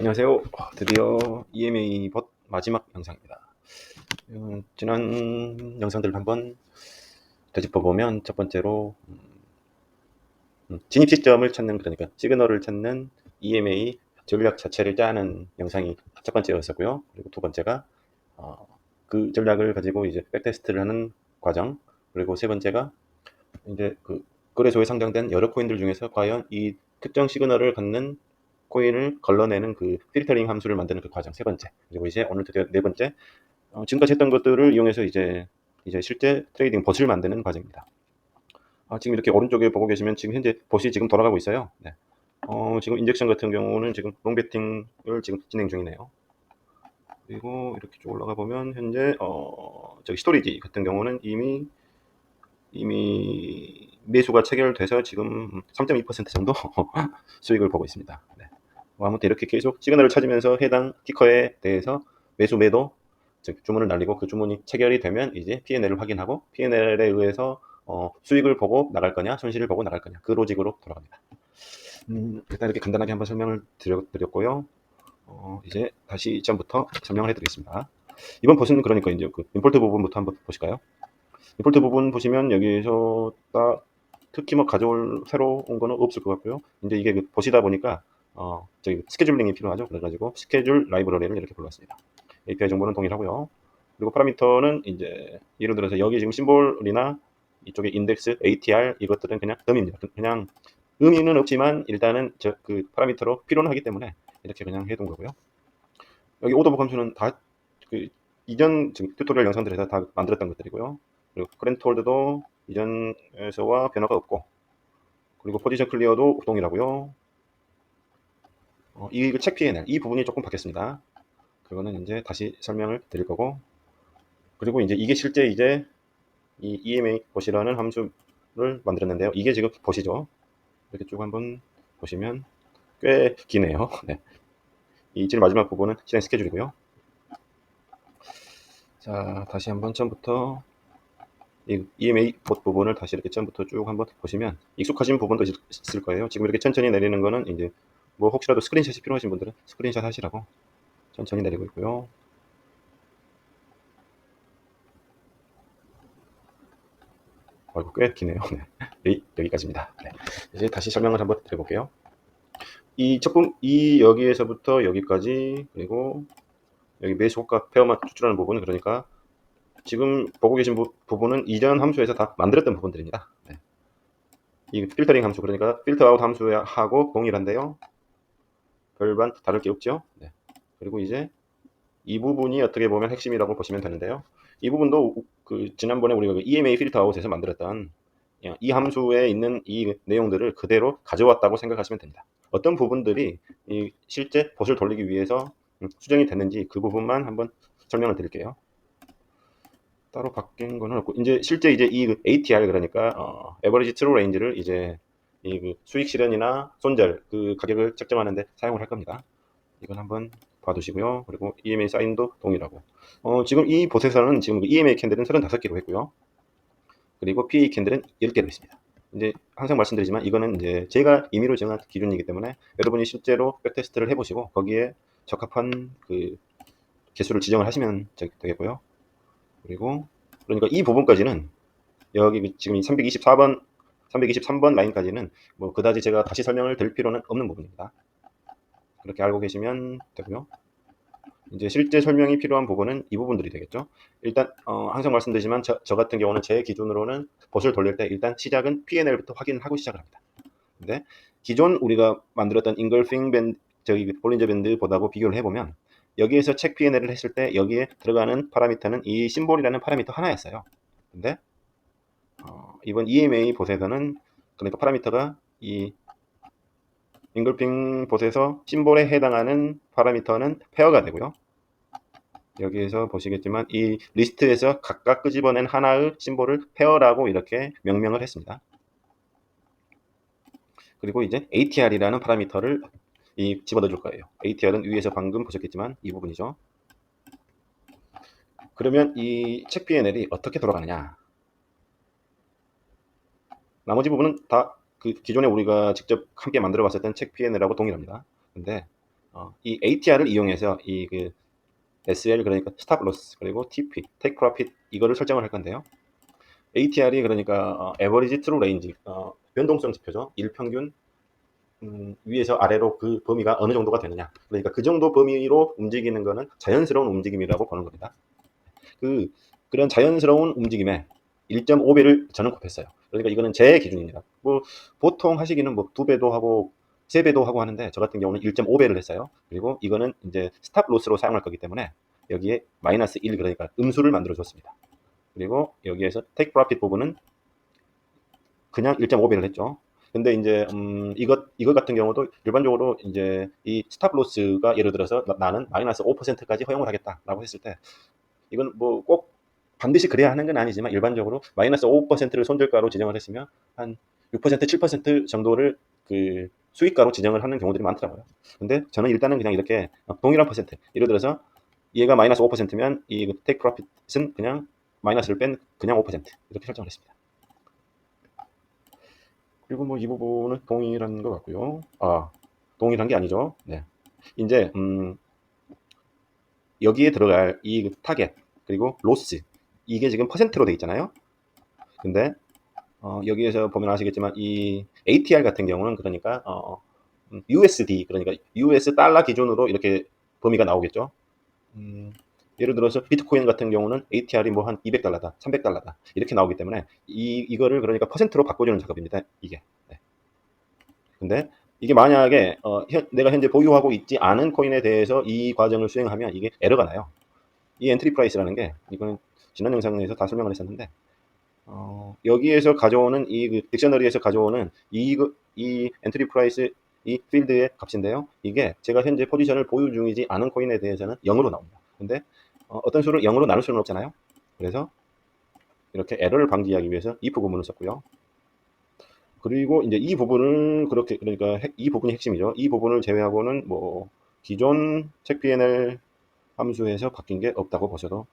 안녕하세요. 드디어 EMA 봇 마지막 영상입니다. 지난 영상들을 한번 되짚어보면 첫 번째로 진입 시점을 찾는, 그러니까 시그널을 찾는 EMA 전략 자체를 짜는 영상이 첫 번째였었고요. 그리고 두 번째가 그 전략을 가지고 이제 백테스트를 하는 과정, 그리고 세 번째가 이제 그 거래소에 상장된 여러 코인들 중에서 과연 이 특정 시그널을 갖는 코인을 걸러내는 그 필터링 함수를 만드는 그 과정, 세 번째. 그리고 이제 오늘 드디어 네 번째, 지금까지 했던 것들을 이용해서 이제 실제 트레이딩 봇을 만드는 과정입니다. 지금 이렇게 오른쪽에 보고 계시면 지금 현재 봇이 지금 돌아가고 있어요. 네. 지금 인젝션 같은 경우는 지금 롱베팅을 지금 진행 중이네요. 그리고 이렇게 쭉 올라가 보면 현재 저기 스토리지 같은 경우는 이미 매수가 체결돼서 지금 3.2% 정도 수익을 보고 있습니다. 네. 아무튼 이렇게 계속 시그널을 찾으면서 해당 티커에 대해서 매수 매도 즉 주문을 날리고 그 주문이 체결이 되면 이제 P&L을 확인하고 P&L에 의해서 수익을 보고 나갈 거냐 손실을 보고 나갈 거냐 그 로직으로 돌아갑니다. 일단 이렇게 간단하게 한번 설명을 드렸고요. 이제 다시 이전부터 설명을 해드리겠습니다. 이번 보시는 그러니까 이제 그 임포트 부분부터 한번 보실까요? 임포트 부분 보시면 여기서 딱 특히 뭐 가져올 새로 온 거는 없을 것 같고요. 이제 이게 그 보시다 보니까 저기 스케줄링이 필요하죠. 그래가지고 스케줄 라이브러리를 이렇게 불러왔습니다. API 정보는 동일하고요. 그리고 파라미터는 이제 예를 들어서 여기 지금 심볼이나 이쪽에 인덱스, ATR 이것들은 그냥 덤입니다. 그냥 의미는 없지만 일단은 저 그 파라미터로 필요는 하기 때문에 이렇게 그냥 해둔 거고요. 여기 오더북 함수는 다 그 이전 지금 튜토리얼 영상들에서 다 만들었던 것들이고요. 그리고 커렌트 홀드도 이전에서와 변화가 없고, 그리고 포지션 클리어도 동일하고요. 이 책 P&L 이 부분이 조금 바뀌었습니다. 그거는 이제 다시 설명을 드릴 거고, 그리고 이제 이게 실제 이제 이 EMA 봇이라는 함수를 만들었는데요. 이게 지금 봇이죠. 이렇게 쭉 한번 보시면 꽤 기네요. 네. 이 제일 마지막 부분은 실행 스케줄이고요. 자, 다시 한번 처음부터 이 EMA 봇 부분을 다시 이렇게 처음부터 쭉 한번 보시면 익숙하신 부분도 있을 거예요. 지금 이렇게 천천히 내리는 거는 이제 뭐 혹시라도 스크린샷이 필요하신 분들은 스크린샷 하시라고 천천히 내리고 있고요. 아이고 꽤 기네요. 네. 여기까지입니다. 네. 이제 다시 설명을 한번 드려볼게요. 이 여기에서부터 여기까지, 그리고 여기 매수 호가 페어만 추출하는 부분, 그러니까 지금 보고 계신 부분은 이전 함수에서 다 만들었던 부분들입니다. 네. 이 필터링 함수, 그러니까 필터 아웃 함수하고 동일한데요. 별반 다를 게 없죠. 네. 그리고 이제 이 부분이 어떻게 보면 핵심이라고 보시면 되는데요. 이 부분도 그 지난번에 우리가 그 EMA 필터 아웃에서 만들었던 이 함수에 있는 이 내용들을 그대로 가져왔다고 생각하시면 됩니다. 어떤 부분들이 이 실제 봇을 돌리기 위해서 수정이 됐는지 그 부분만 한번 설명을 드릴게요. 따로 바뀐 거는 없고, 이제 실제 이제 이 ATR, 그러니까 Average True Range를 이제 이 그 수익 실현이나 손절 그 가격을 책정하는데 사용을 할 겁니다. 이건 한번 봐두시고요. 그리고 EMA 사인도 동일하고, 지금 이 봇에서는 지금 EMA 캔들은 35개로 했고요. 그리고 PA 캔들은 10개로 있습니다. 이제 항상 말씀드리지만 이거는 이제 제가 임의로 정한 기준이기 때문에 여러분이 실제로 백테스트를 해보시고 거기에 적합한 그 개수를 지정을 하시면 되겠고요. 그리고 그러니까 이 부분까지는 여기 지금 323번 라인까지는 뭐 그다지 제가 다시 설명을 드릴 필요는 없는 부분입니다. 그렇게 알고 계시면 되고요. 이제 실제 설명이 필요한 부분은 이 부분들이 되겠죠. 일단 항상 말씀드리지만 저 같은 경우는 제 기준으로는 봇을 돌릴 때 일단 시작은 P&L부터 확인을 하고 시작을 합니다. 근데 기존 우리가 만들었던 인걸핑 밴드, 저기 볼린저 밴드보다고 비교를 해보면 여기에서 책 P&L을 했을 때 여기에 들어가는 파라미터는 이 심볼이라는 파라미터 하나였어요. 근데 이번 EMA 봇에서는 그러니까 파라미터가 이 인글핑 봇에서 심볼에 해당하는 파라미터는 페어가 되고요. 여기에서 보시겠지만 이 리스트에서 각각 끄집어낸 하나의 심볼을 페어라고 이렇게 명명을 했습니다. 그리고 이제 ATR이라는 파라미터를 집어넣어 줄 거예요. ATR은 위에서 방금 보셨겠지만 이 부분이죠. 그러면 이 책 P&L이 어떻게 돌아가느냐? 나머지 부분은 다 그 기존에 우리가 직접 함께 만들어 봤었던 책 P&L하고 동일합니다. 근데 이 ATR을 이용해서 이 그 SL 그러니까 스탑 로스 그리고 TP 테이크 프로핏 이거를 설정을 할 건데요. ATR이 그러니까 에버리지 트루 레인지 변동성 지표죠. 일평균 위에서 아래로 그 범위가 어느 정도가 되느냐. 그러니까 그 정도 범위로 움직이는 거는 자연스러운 움직임이라고 보는 겁니다. 그런 자연스러운 움직임에 1.5배를 저는 곱했어요. 그러니까 이거는 제 기준입니다. 뭐 보통 하시기는 뭐 2배도 하고 3배도 하고 하는데 저 같은 경우는 1.5배를 했어요. 그리고 이거는 이제 스탑 로스로 사용할 거기 때문에 여기에 마이너스 1 그러니까 음수를 만들어 줬습니다. 그리고 여기에서 테이크 프로핏 부분은 그냥 1.5배를 했죠. 근데 이제 이거 같은 경우도 일반적으로 이제 이 스탑 로스가 예를 들어서 나는 마이너스 5%까지 허용을 하겠다라고 했을 때 이건 뭐 꼭 반드시 그래야 하는 건 아니지만 일반적으로 마이너스 5%를 손절가로 지정을 했으면 한 6%, 7% 정도를 그 수익가로 지정을 하는 경우들이 많더라고요. 근데 저는 일단은 그냥 이렇게 동일한 퍼센트, 예를 들어서 얘가 마이너스 5%면 이 테이크 프로핏은 그냥 마이너스를 뺀 그냥 5% 이렇게 설정을 했습니다. 그리고 뭐 이 부분은 동일한 것 같고요. 동일한 게 아니죠. 네. 이제 여기에 들어갈 이 타겟 그리고 로스 이게 지금 퍼센트로 돼 있잖아요. 근데 여기에서 보면 아시겠지만 이 ATR 같은 경우는 그러니까 USD 그러니까 US 달러 기준으로 이렇게 범위가 나오겠죠. 예를 들어서 비트코인 같은 경우는 ATR이 뭐 한 200달러다, 300달러다 이렇게 나오기 때문에 이거를 그러니까 퍼센트로 바꿔주는 작업입니다. 이게. 네. 근데 이게 만약에 내가 현재 보유하고 있지 않은 코인에 대해서 이 과정을 수행하면 이게 에러가 나요. 이 엔트리 프라이스라는 게 이거는 지난 영상에서 다 설명을 했었는데 여기에서 가져오는 그 딕셔너리에서 가져오는 이 엔트리 프라이스 이 필드의 값인데요. 이게 제가 현재 포지션을 보유 중이지 않은 코인에 대해서는 0으로 나옵니다. 근데 어떤 수를 0으로 나눌 수는 없잖아요. 그래서 이렇게 에러를 방지하기 위해서 if 구문을 썼고요. 그리고 이제 이 부분을 그렇게 그러니까 이 부분이 핵심이죠. 이 부분을 제외하고는 뭐 기존 책 PNL 함수에서 바뀐 게 없다고 보셔도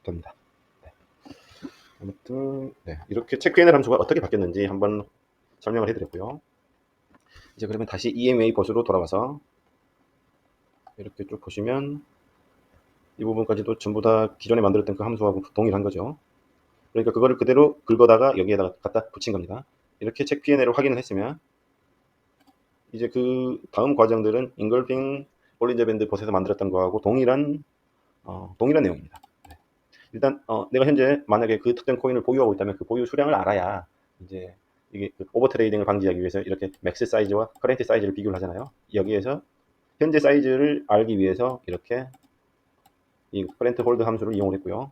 됩니다. 네. 아무튼 네, 이렇게 책 PNL 함수가 어떻게 바뀌었는지 한번 설명을 해드렸고요. 이제 그러면 다시 EMA 보수로 돌아와서 이렇게 쭉 보시면 이 부분까지도 전부 다 기존에 만들었던 그 함수하고 동일한 거죠. 그러니까 그거를 그대로 긁어다가 여기에다가 갖다 붙인 겁니다. 이렇게 책 PNL을 확인을 했으면 이제 그 다음 과정들은 인걸빙 볼린저 밴드 봇에서 만들었던 거하고 동일한 내용입니다. 네. 일단 내가 현재 만약에 그 특정 코인을 보유하고 있다면 그 보유 수량을 알아야 이제 이게 그 오버 트레이딩을 방지하기 위해서 이렇게 맥스 사이즈와 커렌트 사이즈를 비교를 하잖아요. 여기에서 현재 사이즈를 알기 위해서 이렇게 이 커렌트 홀드 함수를 이용을 했고요.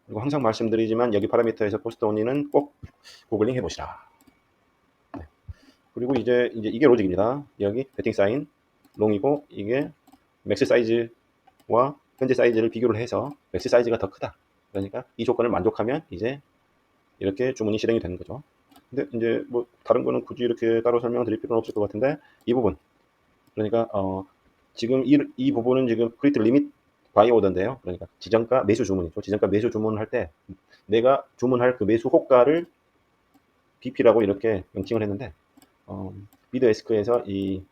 그리고 항상 말씀드리지만 여기 파라미터에서 포스트 온리는 꼭 구글링 해보시라. 네. 그리고 이제 이게 로직입니다. 여기 배팅 사인 롱이고 이게 맥스 사이즈와 현재 사이즈를 비교를 해서 맥스 사이즈가 더 크다. 그러니까 이 조건을 만족하면 이제 이렇게 주문이 실행이 되는 거죠. 근데 이제 뭐 다른 거는 굳이 이렇게 따로 설명을 드릴 필요는 없을 것 같은데 이 부분 그러니까 지금 이 부분은 지금 크리트 리밋 바이 오더인데요. 그러니까 지정가 매수 주문이죠. 지정가 매수 주문을 할 때 내가 주문할 그 매수 호가를 BP라고 이렇게 명칭을 했는데 비드 에스크에서 이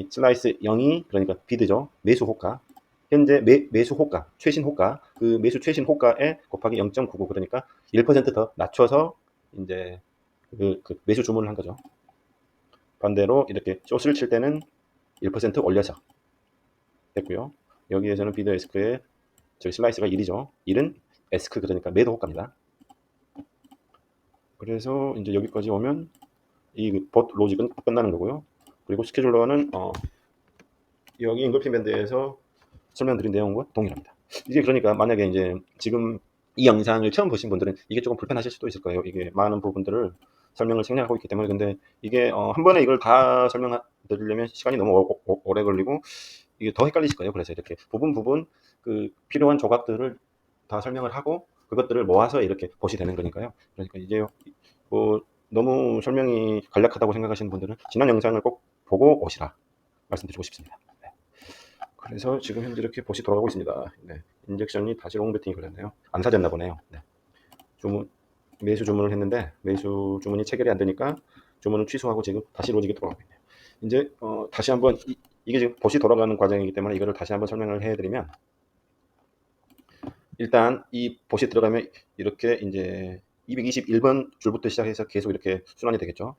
슬라이스 0이 그러니까 비드죠. 매수 호가. 현재 매수 호가, 최신 호가, 그 매수 최신 호가에 곱하기 0.99 그러니까 1%더 낮춰서 이제 그 매수 주문을 한 거죠. 반대로 이렇게 숏을 칠 때는 1% 올려서 했고요. 여기에서는 비드 에스크의 저기 슬라이스가 1이죠. 1은 에스크 그러니까 매도 호가입니다. 그래서 이제 여기까지 오면 이 봇 로직은 끝나는 거고요. 그리고 스케줄러는 여기 인글핀 밴드에서 설명드린 내용과 동일합니다. 이게 그러니까 만약에 이제 지금 이 영상을 처음 보신 분들은 이게 조금 불편하실 수도 있을 거예요. 이게 많은 부분들을 설명을 생략하고 있기 때문에. 근데 이게 한 번에 이걸 다 설명드리려면 시간이 너무 오래 걸리고 이게 더 헷갈리실 거예요. 그래서 이렇게 부분 그 필요한 조각들을 다 설명을 하고 그것들을 모아서 이렇게 보시되는 거니까요. 그러니까 이제 뭐 너무 설명이 간략하다고 생각하시는 분들은 지난 영상을 꼭 보고 오시라 말씀드리고 싶습니다. 네. 그래서 지금 현재 이렇게 봇이 돌아가고 있습니다. 네. 인젝션이 다시 롱 배팅이 걸렸네요. 안 사졌나 보네요. 네. 매수 주문을 했는데 매수 주문이 체결이 안 되니까 주문을 취소하고 지금 다시 로직이 돌아가고 있네요. 이제 다시 한번 이게 지금 봇이 돌아가는 과정이기 때문에 이거를 다시 한번 설명을 해드리면, 일단 이 봇이 들어가면 이렇게 이제 221번 줄부터 시작해서 계속 이렇게 순환이 되겠죠.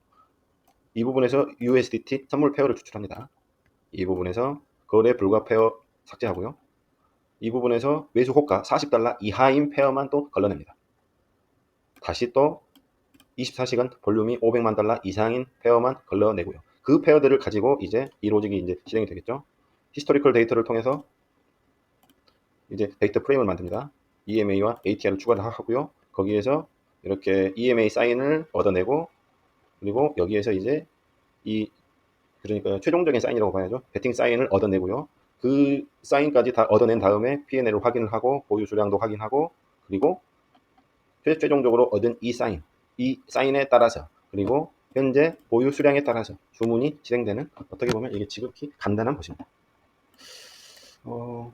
이 부분에서 USDT 선물 페어를 추출합니다. 이 부분에서 거래 불가 페어 삭제하고요. 이 부분에서 매수 호가 $40 이하인 페어만 또 걸러냅니다. 다시 또 24시간 볼륨이 $500만 이상인 페어만 걸러내고요. 그 페어들을 가지고 이제 이 로직이 이제 실행이 되겠죠. 히스토리컬 데이터를 통해서 이제 데이터 프레임을 만듭니다. EMA와 ATR을 추가를 하고요. 거기에서 이렇게 EMA 사인을 얻어내고, 그리고 여기에서 이제 그러니까 최종적인 사인이라고 봐야죠. 베팅 사인을 얻어내고요. 그 사인까지 다 얻어낸 다음에 P&L을 확인을 하고, 보유 수량도 확인하고, 그리고 최종적으로 얻은 이 사인에 따라서, 그리고 현재 보유 수량에 따라서 주문이 진행되는, 어떻게 보면 이게 지극히 간단한 봇입니다.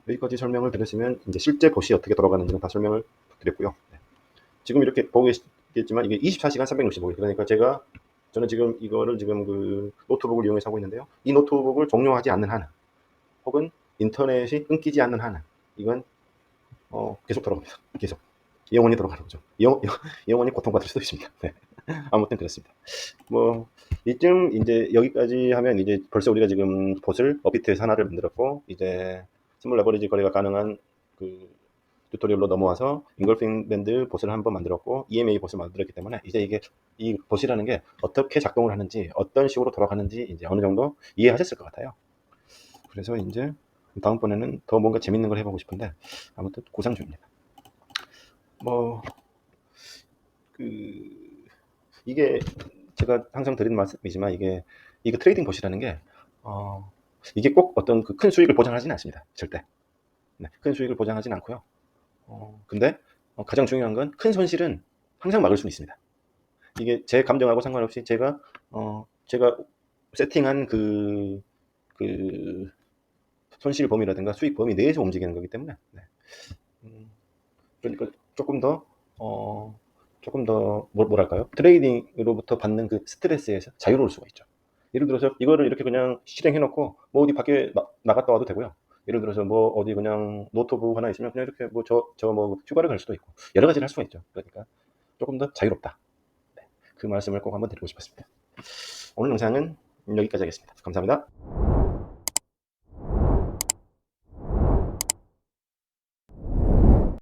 여기까지 설명을 드렸으면 이제 실제 봇이 어떻게 돌아가는지는 다 설명을 드렸고요. 네. 지금 이렇게 보고 계시겠지만 이게 24시간 365일, 그러니까 저는 지금 이거를 지금 그 노트북을 이용해서 하고 있는데요. 이 노트북을 종료하지 않는 한은, 혹은 인터넷이 끊기지 않는 한은, 이건 계속 돌아갑니다. 계속 영원히 돌아가는 거죠. 영원히 고통받을 수도 있습니다. 네. 아무튼 그렇습니다. 뭐 이쯤 이제 여기까지 하면 이제 벌써 우리가 지금 봇을 업비트에서 하나를 만들었고, 이제 스몰 레버리지 거래가 가능한 그 튜토리얼로 넘어와서 인걸핑 밴드 봇을 한번 만들었고, EMA 봇을 만들었기 때문에 이제 이 봇이라는 게 어떻게 작동을 하는지, 어떤 식으로 돌아가는지 이제 어느 정도 이해하셨을 것 같아요. 그래서 이제 다음번에는 더 뭔가 재밌는 걸 해보고 싶은데, 아무튼 고상 중입니다. 뭐 이게 제가 항상 드리는 말씀이지만, 이거 트레이딩 봇이라는 게 이게 꼭 어떤 그 큰 수익을 보장하지는 않습니다. 절대. 네, 큰 수익을 보장하지는 않고요. 근데 가장 중요한 건 큰 손실은 항상 막을 수는 있습니다. 이게 제 감정하고 상관없이 제가 세팅한 그 손실 범위라든가 수익 범위 내에서 움직이는 거기 때문에, 네. 그러니까 조금 더 뭐랄까요? 트레이딩으로부터 받는 그 스트레스에서 자유로울 수가 있죠. 예를 들어서 이거를 이렇게 그냥 실행해놓고 뭐 어디 밖에 나갔다 와도 되고요. 예를 들어서 뭐 어디 그냥 노트북 하나 있으면 그냥 이렇게 뭐 뭐 휴가를 갈 수도 있고 여러 가지를 할 수가 있죠. 그러니까 조금 더 자유롭다. 네, 그 말씀을 꼭 한번 드리고 싶었습니다. 오늘 영상은 여기까지 하겠습니다. 감사합니다.